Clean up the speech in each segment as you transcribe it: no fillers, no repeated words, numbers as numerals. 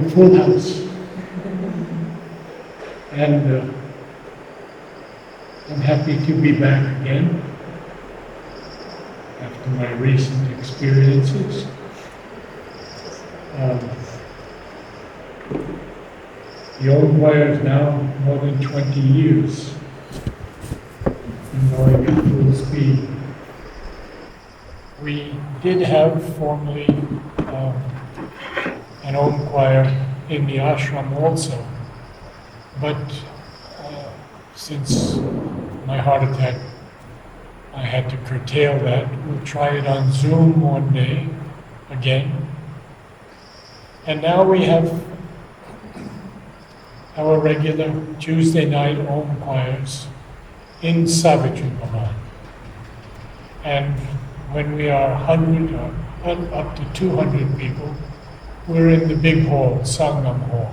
a full house. And I'm happy to be back again after my recent experiences. The old choir is now more than 20 years and going at full speed. We did have formerly an old choir in the ashram also, but since my heart attack, I had to curtail that. We'll try it on Zoom one day again. And now we have our regular Tuesday night Om choirs in Savitri, Bhavan. And when we are 100 or up to 200 people, we're in the big hall, Sangam Hall.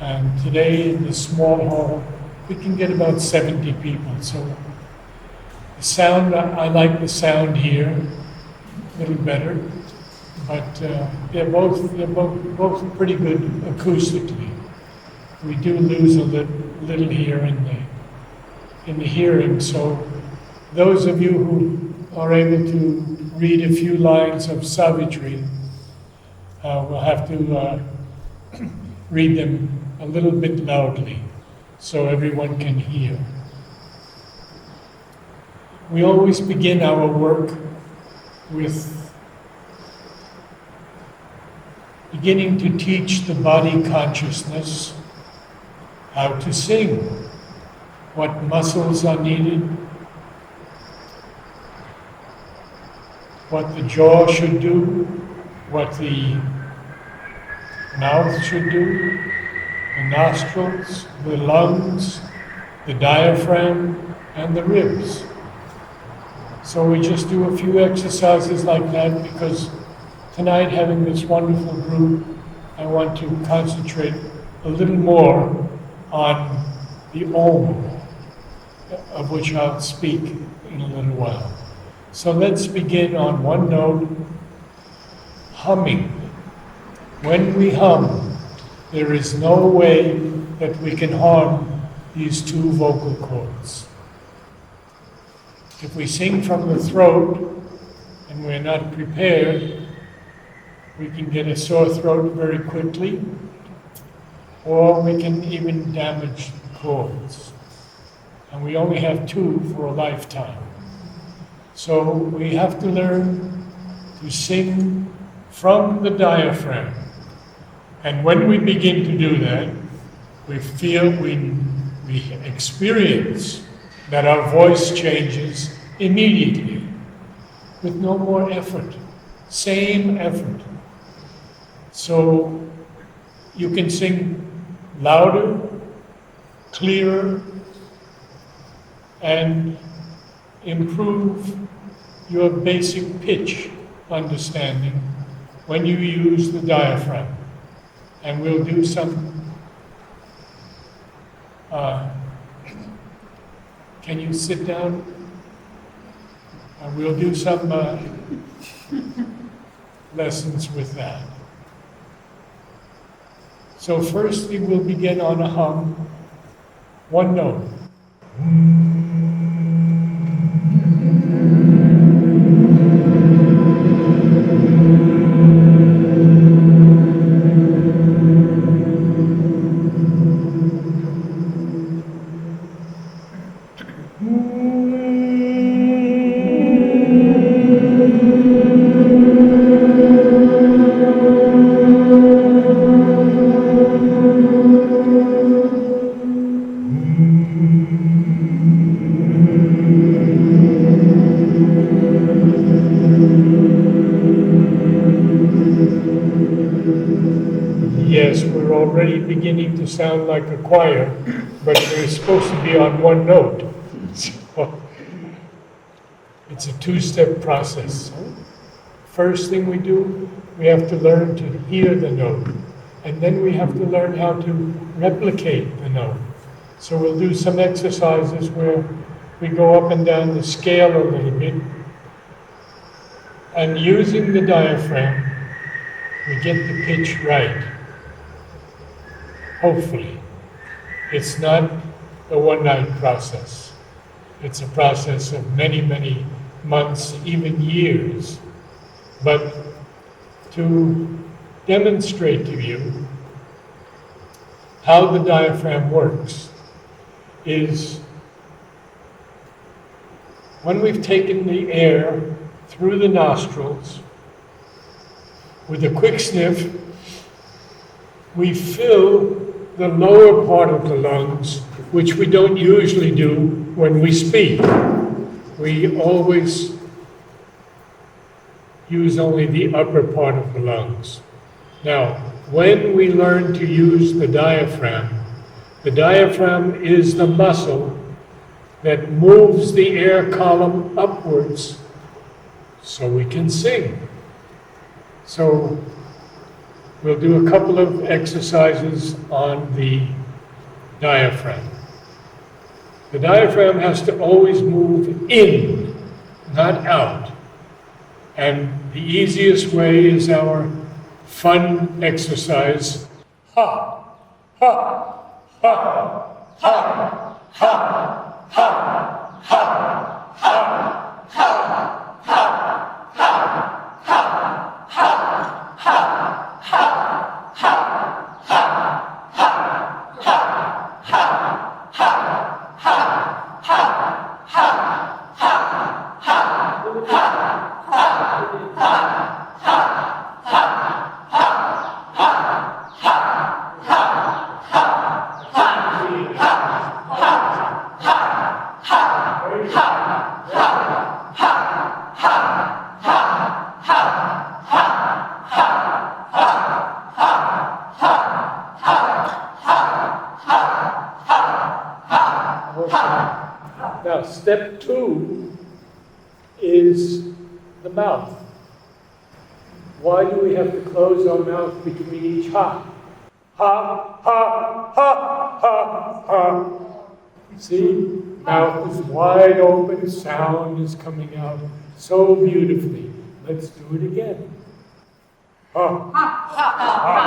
And today in the small hall, we can get about 70 people. So the sound, I like the sound here a little better, but they're both pretty good acoustically. We do lose a little here in the hearing. So those of you who are able to read a few lines of Savitri will have to read them a little bit loudly so everyone can hear. We always begin our work with beginning to teach the body consciousness how to sing, what muscles are needed, what the jaw should do, what the mouth should do, the nostrils, the lungs, the diaphragm, and the ribs. So we just do a few exercises like that because tonight, having this wonderful group, I want to concentrate a little more on the Om, of which I'll speak in a little while. So let's begin on one note, humming. When we hum, there is no way that we can harm these two vocal cords. If we sing from the throat and we're not prepared, we can get a sore throat very quickly, or we can even damage the cords. And we only have two for a lifetime. So we have to learn to sing from the diaphragm. And when we begin to do that, we experience that our voice changes immediately with no more effort, same effort. So you can sing louder, clearer, and improve your basic pitch understanding when you use the diaphragm. And we'll do some, can you sit down? We'll do some lessons with that. So firstly, we'll begin on a hum, one note. Yes, we're already beginning to sound like a choir, but we're supposed to be on one note. So it's a two-step process. First thing we do, we have to learn to hear the note, and then we have to learn how to replicate the note. So we'll do some exercises where we go up and down the scale a little bit, and using the diaphragm, we get the pitch right. hopefully. It's not a one-night process. It's a process of many, many months, even years. But to demonstrate to you how the diaphragm works is when we've taken the air through the nostrils with a quick sniff, we fill the lower part of the lungs, which we don't usually do when we speak. We always use only the upper part of the lungs. Now, when we learn to use the diaphragm is the muscle that moves the air column upwards so we can sing. So we'll do a couple of exercises on the diaphragm. The diaphragm has to always move in, not out. And the easiest way is our fun exercise. Ha, ha, ha, ha, ha, ha, ha, ha. Now, step 2 is the mouth. Why do we have to close our mouth between each ha? Ha, ha, ha, ha, ha. See? Mouth is wide open, sound is coming out so beautifully. Let's do it again. Ha, ha, ha,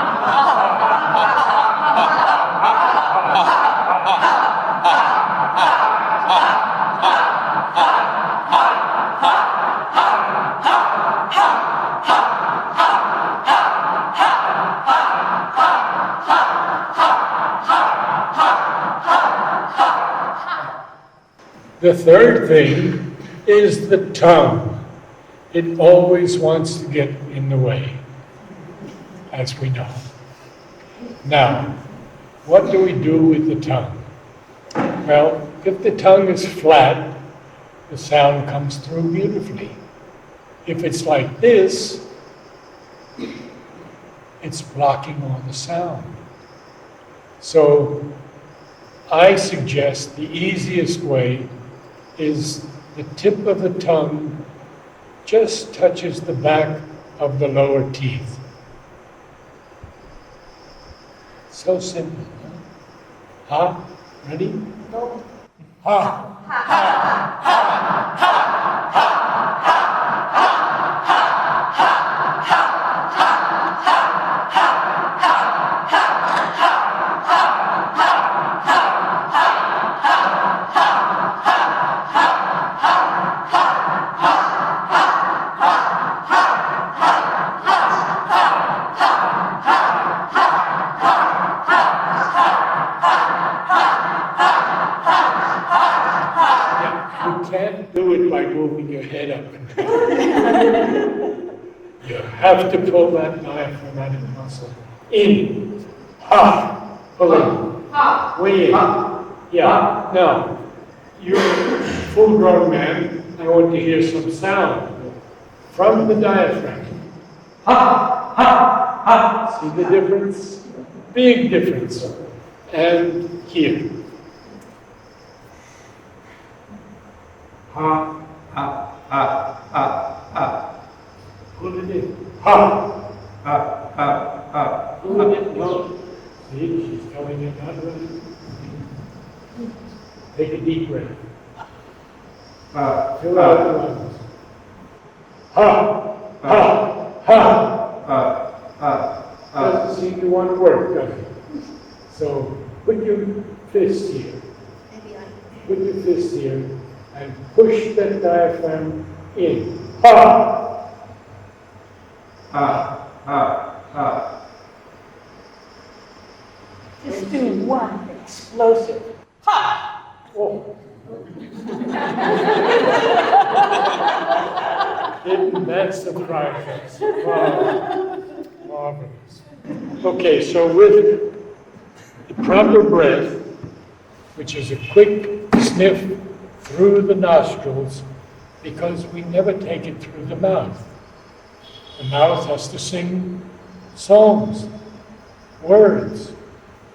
The third thing is the tongue. It always wants to get in the way, as we know. Now, what do we do with the tongue? Well, if the tongue is flat, the sound comes through beautifully. If it's like this, it's blocking all the sound. So, I suggest the easiest way is the tip of the tongue just touches the back of the lower teeth. So simple, huh? Ha? Ready? Go. Ha. Ha. Ha. Ha. Ha. Ha. Moving your head up and down. You have to pull that diaphragmatic muscle in. Ha! Pull in. Way in. Yeah. Now, you're a full-grown man. I want to hear some sound from the diaphragm. Ha! Ha! Ha! See the difference? Big difference. And here. Ha! Ha, ha, ha, ha. Pull it in. Ha, ha, ha, ha. Pull it in. No. See, she's telling you not ready. Take a deep breath. Fill out the lungs. Ha, ha, ha. Doesn't seem to want to work, does it? So put your fist here. Maybe I. Put your fist here and push that diaphragm in. Ha! Ha, ha, ha. Just do one explosive. Ha! Oh. Didn't that surprise us? Wow. Marvelous. Okay, so with the proper breath, which is a quick sniff through the nostrils, because we never take it through the mouth. The mouth has to sing songs, words.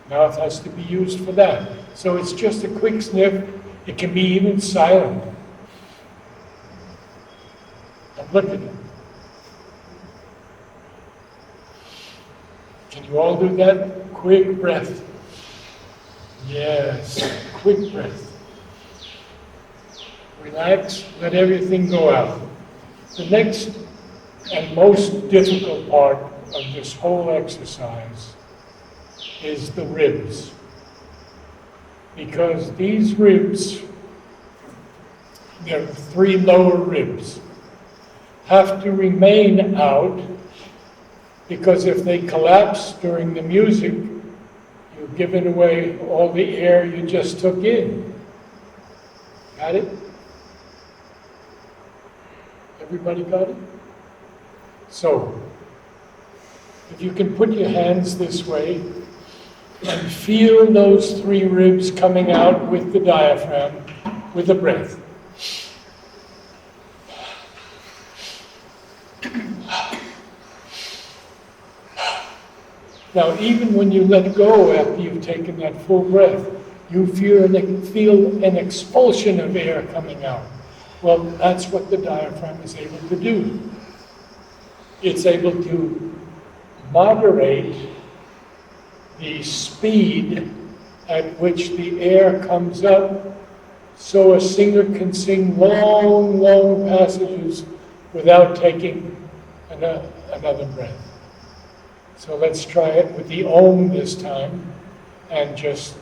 Mouth has to be used for that. So it's just a quick sniff. It can be even silent. Now look at it. Can you all do that? Quick breath. Yes, quick breath. Relax, let everything go out. The next and most difficult part of this whole exercise is the ribs. Because these ribs, there are 3 lower ribs, have to remain out, because if they collapse during the music, you've given away all the air you just took in. Got it? Everybody got it? So, if you can put your hands this way and feel those 3 ribs coming out with the diaphragm, with the breath. Now, even when you let go after you've taken that full breath, you feel an expulsion of air coming out. Well, that's what the diaphragm is able to do. It's able to moderate the speed at which the air comes up, so a singer can sing long, long passages without taking another breath. So let's try it with the Om this time, and just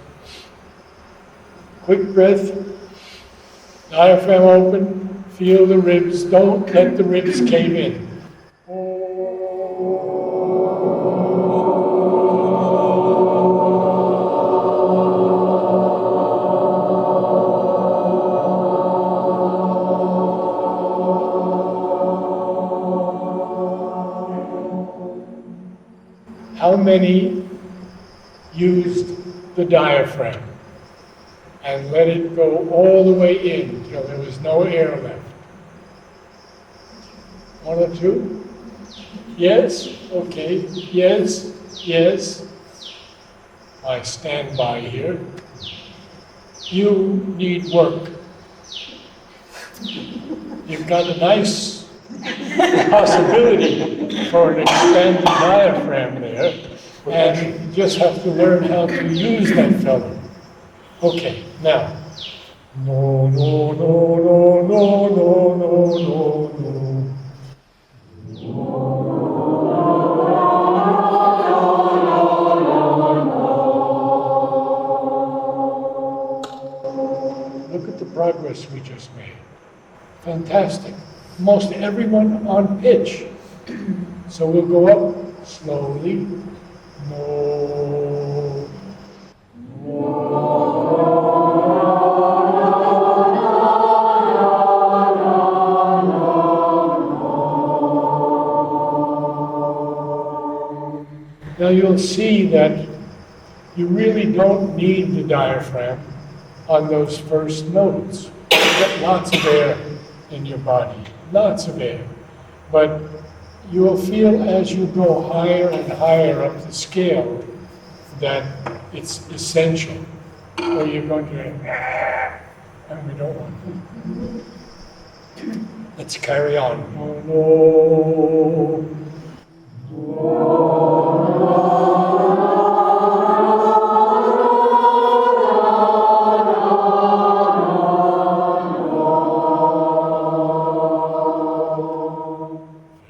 quick breath, diaphragm open, feel the ribs, don't let the ribs cave in. How many used the diaphragm and let it go all the way in till there was no air left? 1 or 2? Yes? Okay. Yes? Yes? I stand by here. You need work. You've got a nice possibility for an expanded diaphragm there, and you just have to learn how to use that fellow. Okay, now. No, no, no, no, no, no, no, no, no. Look at the progress we just made. Fantastic. Most everyone on pitch. So we'll go up slowly. No. Now you'll see that you really don't need the diaphragm on those first notes. You get lots of air in your body, lots of air. But you will feel as you go higher and higher up the scale that it's essential, or you're going to, and we don't want to. Let's carry on.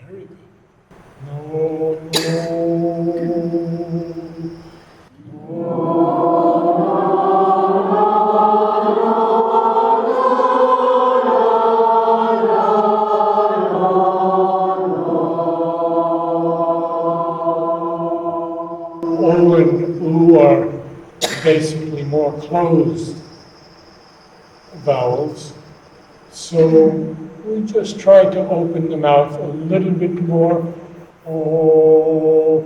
Very good. closed vowels. So we just try to open the mouth a little bit more. Oh,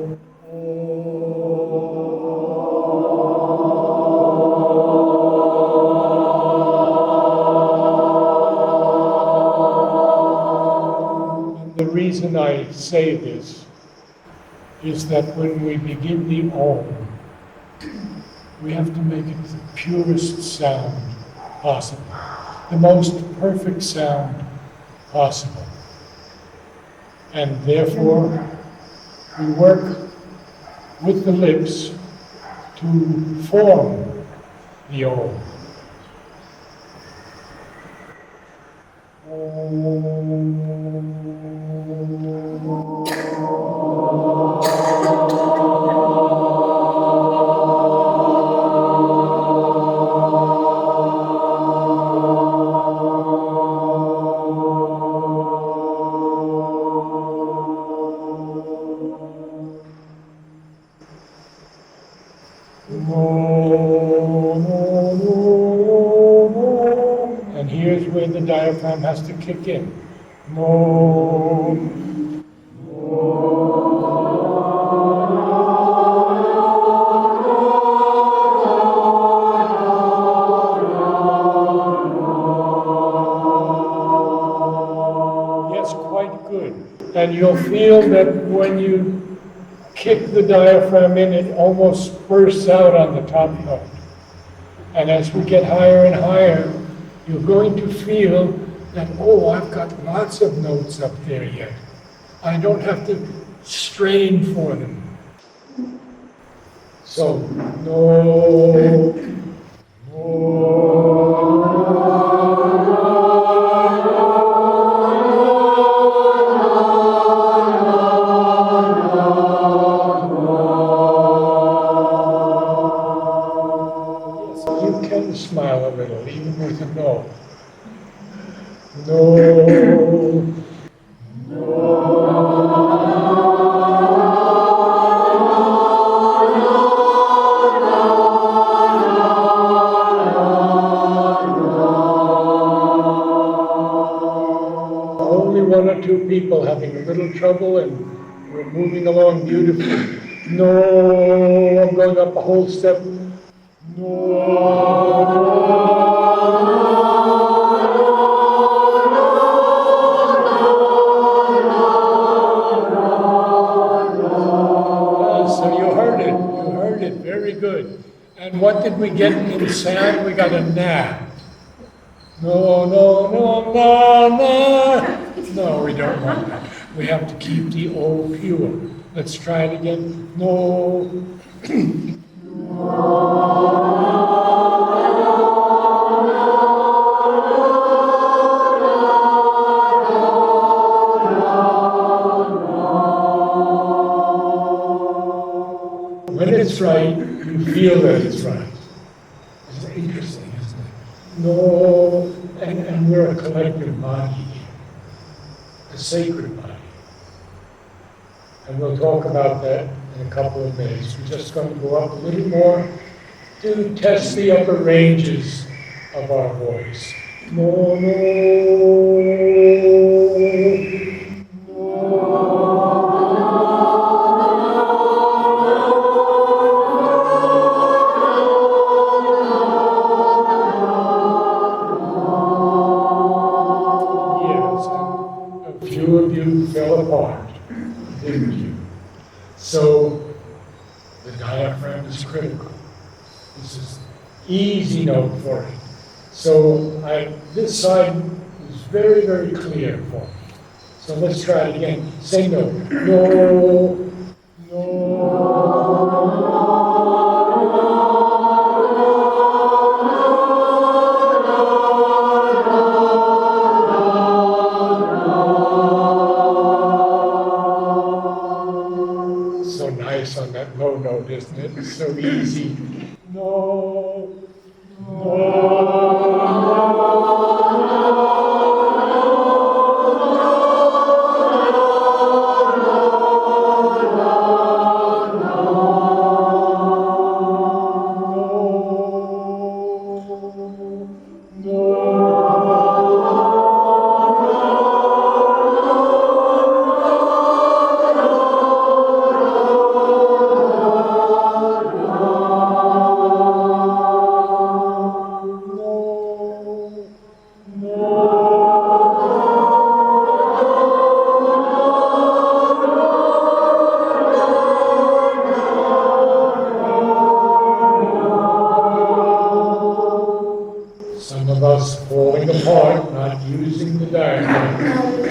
and the reason I say this is that when we begin the Om, we have to make it the purest sound possible, the most perfect sound possible. And therefore, we work with the lips to form the Om. And here's where the diaphragm has to kick in. No. Yes, quite good. And you'll feel that when you kick the diaphragm in, it almost bursts out on the top note. And as we get higher and higher, you're going to feel that, oh, I've got lots of notes up there yet. I don't have to strain for them. So, no, you can smile a little, even with a no. No. Only one or two people having a little trouble, and we're moving along beautifully. No, I'm going up a whole step. So you heard it, very good. And what did we get in sound? We got a na. No, we don't want that. We have to keep the O pure. Let's try it again. No. When it's right, you feel that it's right. It's interesting, isn't it? No, and we're a collective body here, a sacred body. And we'll talk about that in a couple of minutes. We're just going to go up a little more to test the upper ranges of our voice. No, fell apart, didn't you? So the diaphragm is critical. This is easy note for it. So this side is very, very clear for me. So let's try it again. Same note. No, on that low note, isn't it? It's so easy. No. Some of us falling apart, not using the diagram.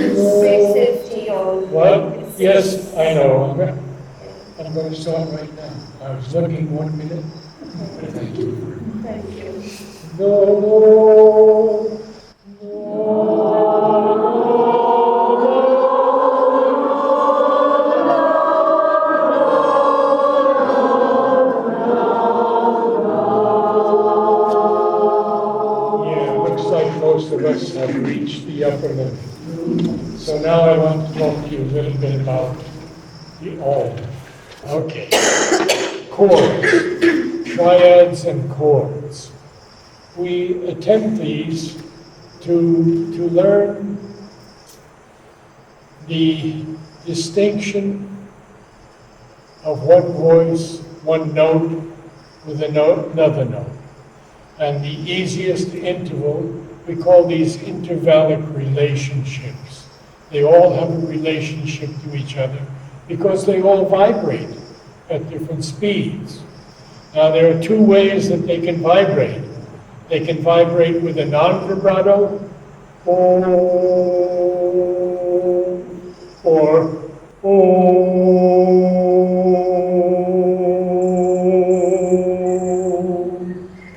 Safety or What? Yes, I know. I'm going to start right now. I was looking 1 minute. Thank you. thank you. No. Yeah, looks like most of us have reached the upper limit. So now I want to talk to you a little bit about the all. Okay. Chords, triads and chords. We attempt these to learn the distinction of one voice, one note with another note. And the easiest interval, we call these intervallic relationships. They all have a relationship to each other because they all vibrate at different speeds. Now there are two ways that they can vibrate. They can vibrate with a non-vibrato, or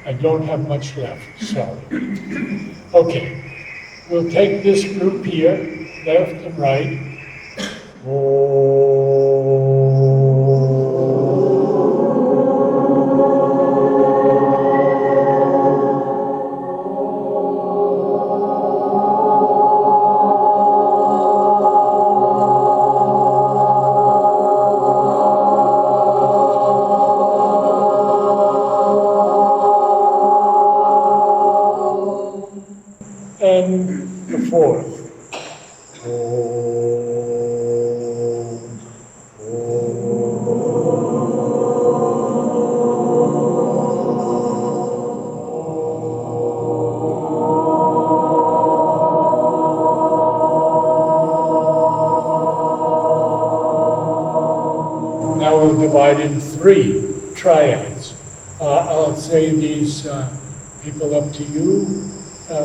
I don't have much left, sorry. Okay, we'll take this group here, left and right. And the fourth. Now we'll divide in three triads. I'll say these people up to you,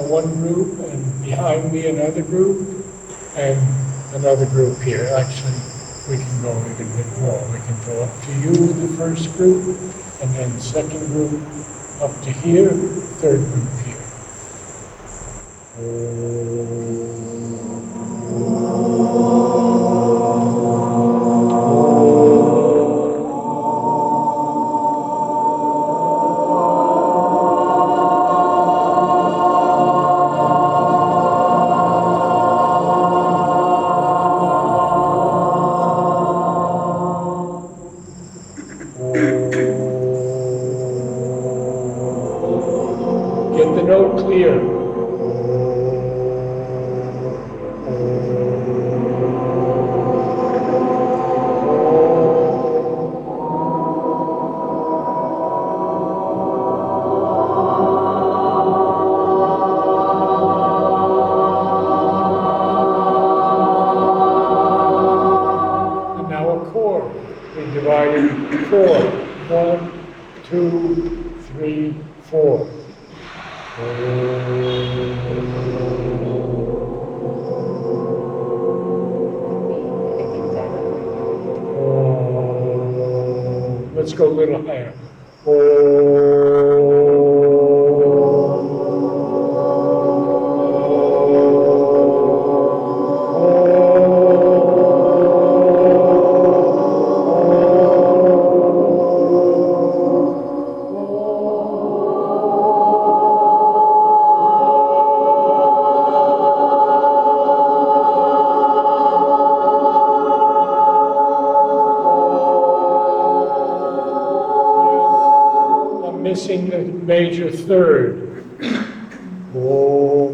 one group, and behind me another group, and another group here. Actually, we can go a little bit more. We can go up to you, the first group, and then second group up to here, third group here. Get the note clear. And now a chord. We divide in four. 1, 2, 3, 4. Let's go a little higher. Missing the major third. Oh,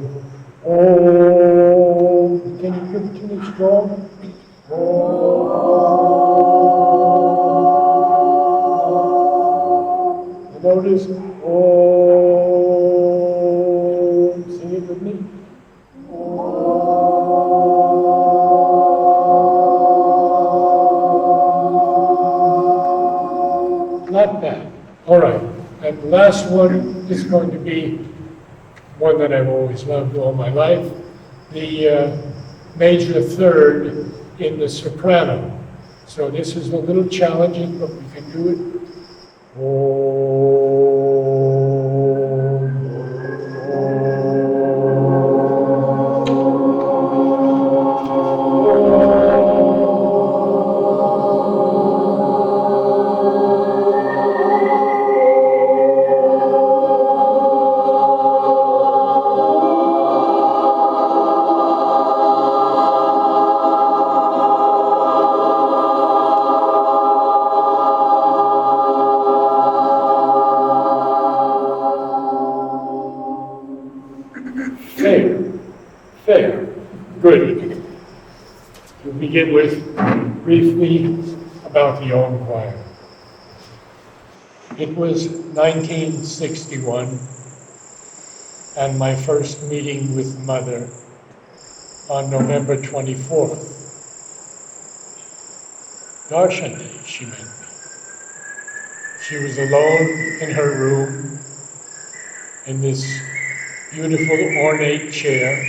oh. Can you give it to me strong? Oh. The note is oh. Sing it with me. Not bad. All right. And the last one is going to be one that I've always loved all my life, the major third in the soprano. So this is a little challenging, but we can do it. Fair. Fair. Good. We'll begin with briefly about the Om Choir. It was 1961 and my first meeting with Mother on November 24th. Darshan Day, she met me. She was alone in her room in this beautiful ornate chair.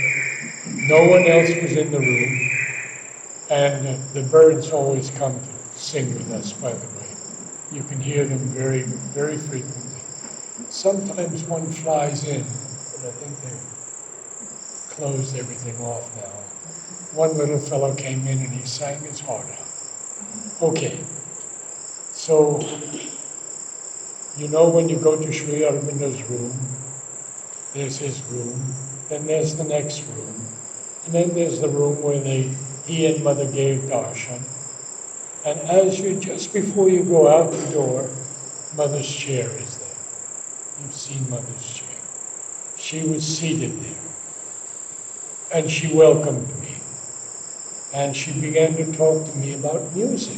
No one else was in the room, and the birds always come to sing with us, by the way. You can hear them very, very frequently. Sometimes one flies in, but I think they've closed everything off now. One little fellow came in and he sang his heart out. Okay, so you know when you go to Sri Aurobindo's room, there's his room, then there's the next room, and then there's the room where he and Mother gave darshan. And just before you go out the door, Mother's chair is there. You've seen Mother's chair. She was seated there, and she welcomed me. And she began to talk to me about music.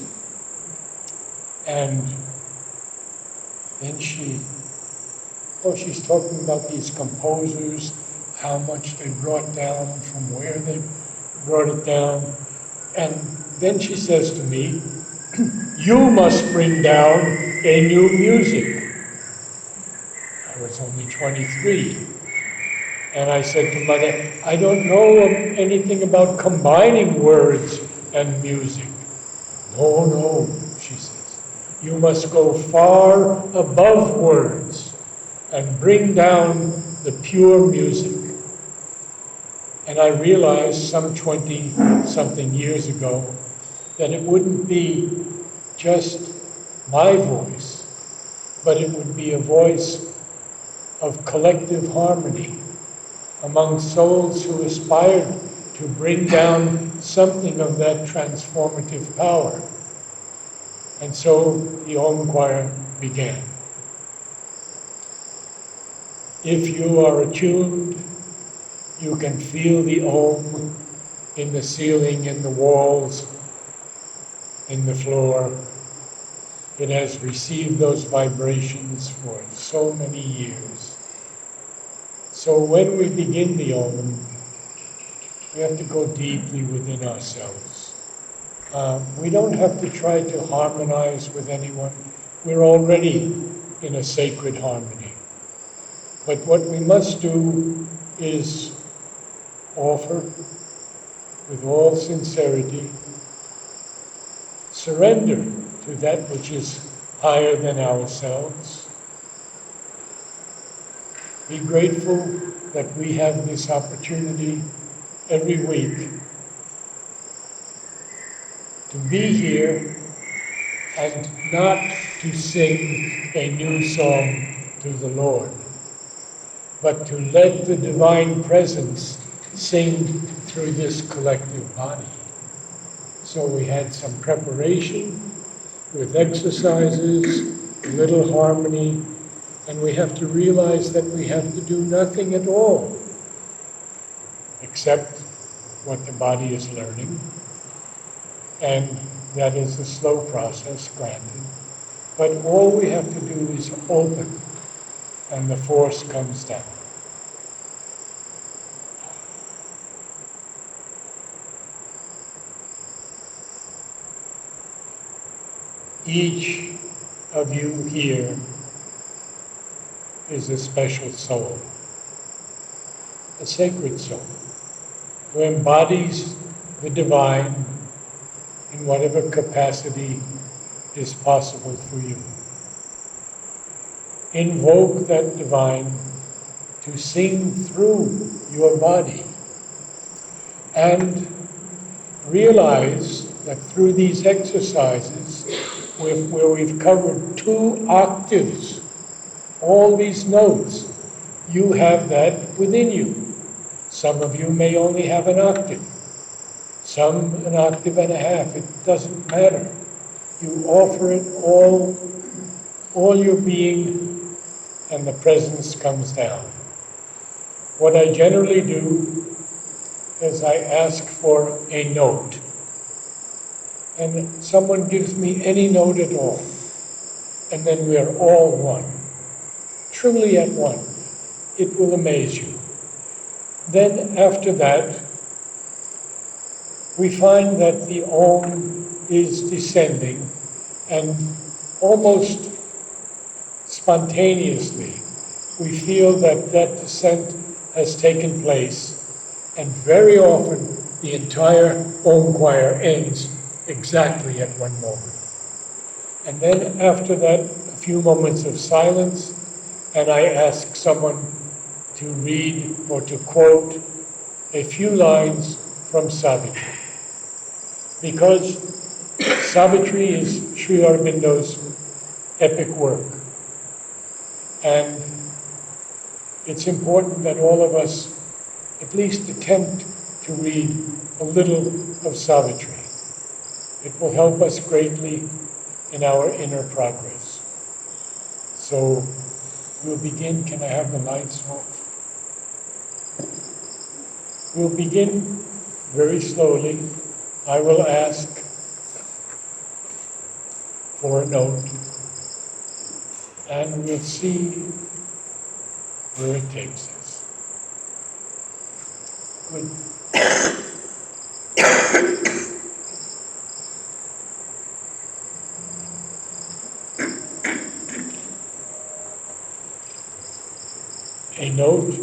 And then she's talking about these composers, how much they brought down, from where they brought it down. And then she says to me, you must bring down a new music. I was only 23. And I said to Mother, I don't know anything about combining words and music. No, she says. You must go far above words and bring down the pure music. And I realized some 20-something years ago that it wouldn't be just my voice, but it would be a voice of collective harmony among souls who aspired to bring down something of that transformative power. And so the Om Choir began. If you are attuned, you can feel the Om in the ceiling, in the walls, in the floor. It has received those vibrations for so many years. So when we begin the Om, we have to go deeply within ourselves. We don't have to try to harmonize with anyone. We're already in a sacred harmony. But what we must do is offer, with all sincerity, surrender to that which is higher than ourselves. Be grateful that we have this opportunity every week to be here and not to sing a new song to the Lord, but to let the divine presence sing through this collective body. So we had some preparation with exercises, a little harmony, and we have to realize that we have to do nothing at all except what the body is learning, and that is a slow process, granted. But all we have to do is open, and the force comes down. each of you here is a special soul, a sacred soul, who embodies the divine in whatever capacity is possible for you. Invoke that divine to sing through your body, and realize that through these exercises, where we've covered 2 octaves, all these notes, you have that within you. Some of you may only have an octave, some an octave and a half. It doesn't matter. You offer it all your being, and the presence comes down. What I generally do is I ask for a note. And someone gives me any note at all. And then we are all one. Truly at one. It will amaze you. Then after that, we find that the Om is descending, and almost spontaneously, we feel that that descent has taken place, and very often the entire Om choir ends exactly at one moment. And then after that, a few moments of silence, and I ask someone to read or to quote a few lines from Savitri. Because Savitri is Sri Aurobindo's epic work. And it's important that all of us at least attempt to read a little of Savitri. It will help us greatly in our inner progress. So we'll begin. Can I have the lights off? We'll begin very slowly. I will ask for a note, and we'll see where it takes us. Good. A note.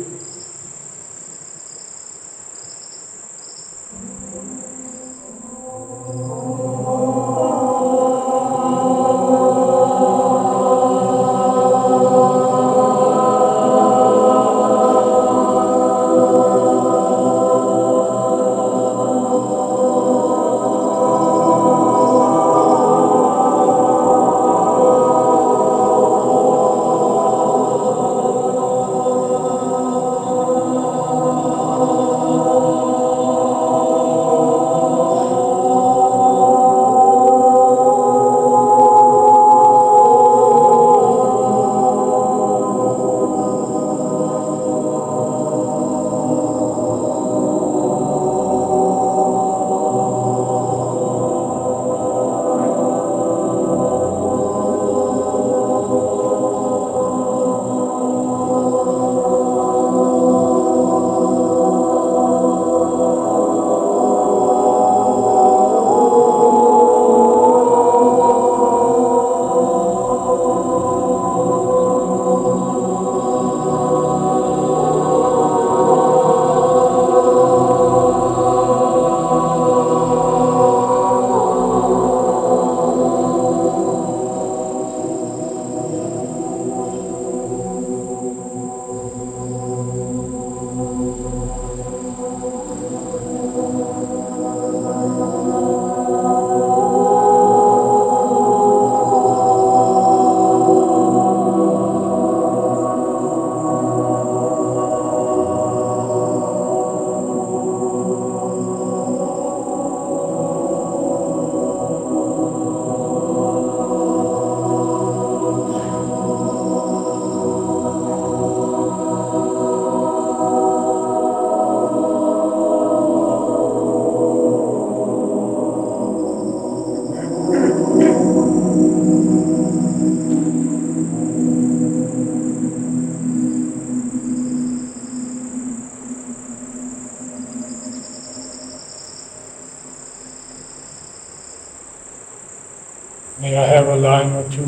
May I have a line or two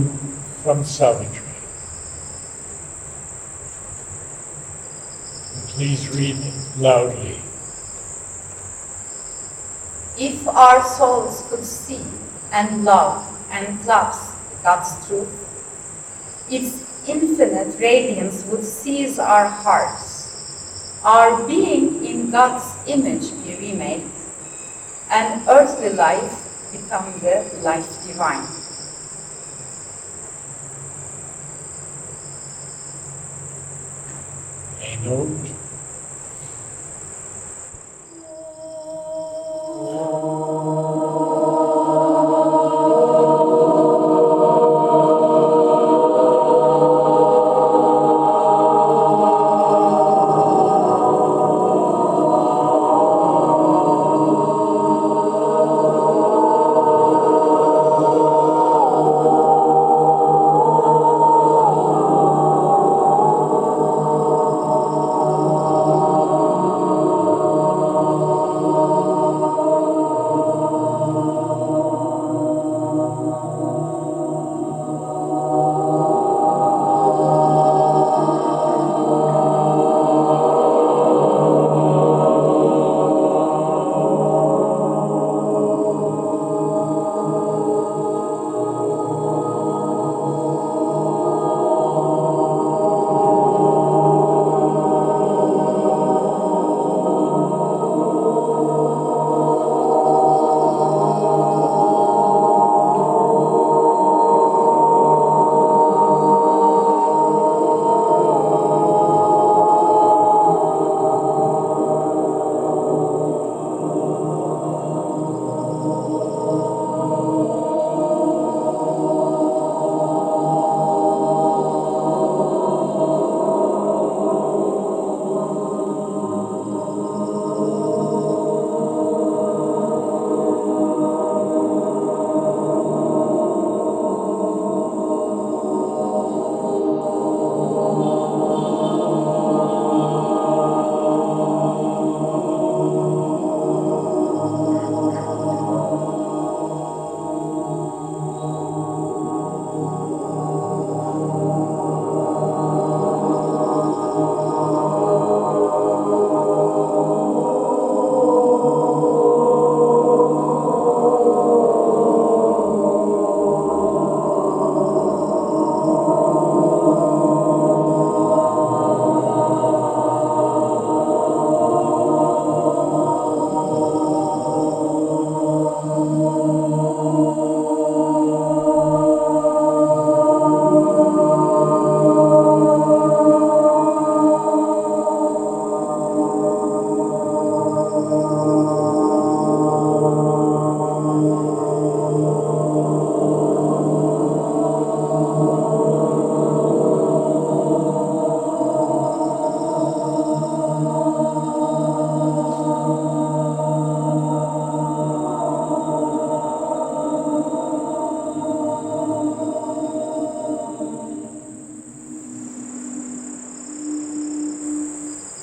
from Savitri? And please read it loudly. If our souls could see and love and clasp God's truth, its infinite radiance would seize our hearts. Our being in God's image be remade, and earthly life become the life divine. A note.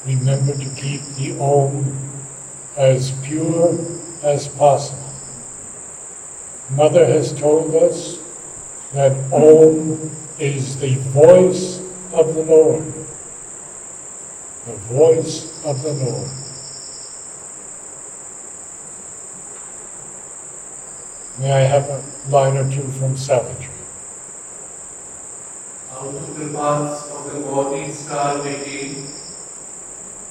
Remember to keep the Om as pure as possible. Mother has told us that Om is the voice of the Lord. The voice of the Lord. May I have a line or two from Savitri? Out of the paths of the morning star they came,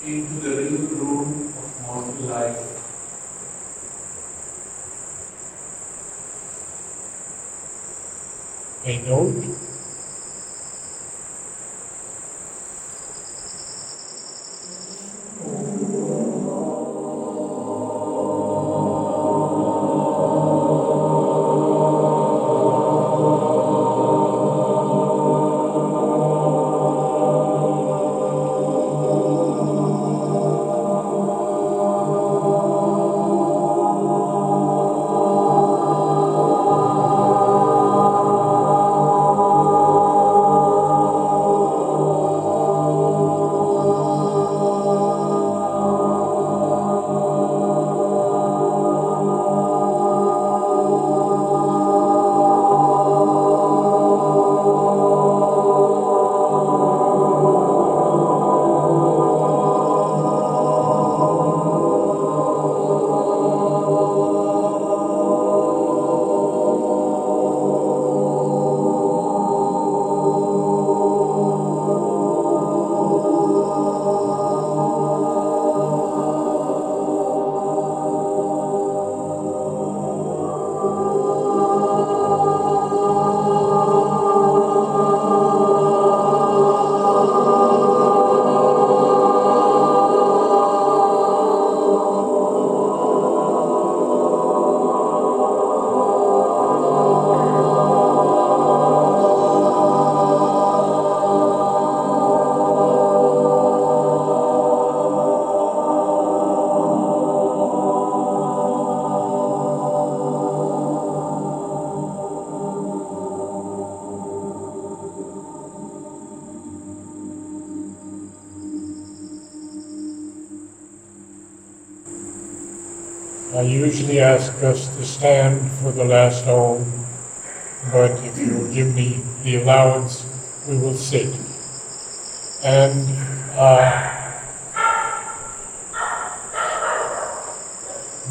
into the real room of mortal life. A note. I usually ask us to stand for the last home, but if you'll give me the allowance, we will sit. And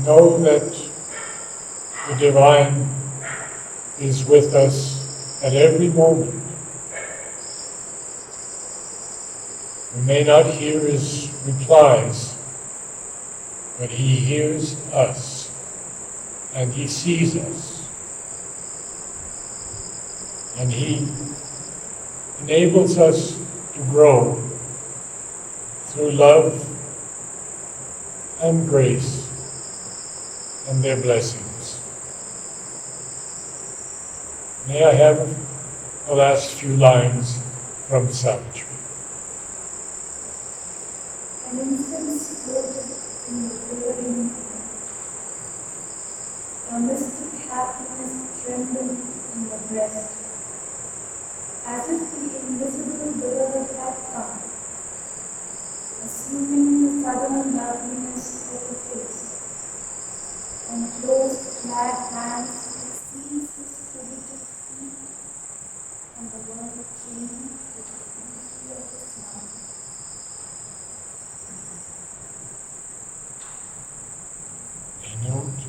know that the divine is with us at every moment. We may not hear his replies, but he hears us and he sees us. And he enables us to grow through love and grace and their blessings. May I have the last few lines from Savitri. An incense floated in the glowing night. A mystic happiness trembled in the breast, as if the invisible bird had come, assuming the sudden loveliness of the face, and closed glad hands could seize his fugitive feet, and the world changed with the beauty of the smile. A note.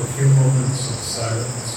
A few moments of silence.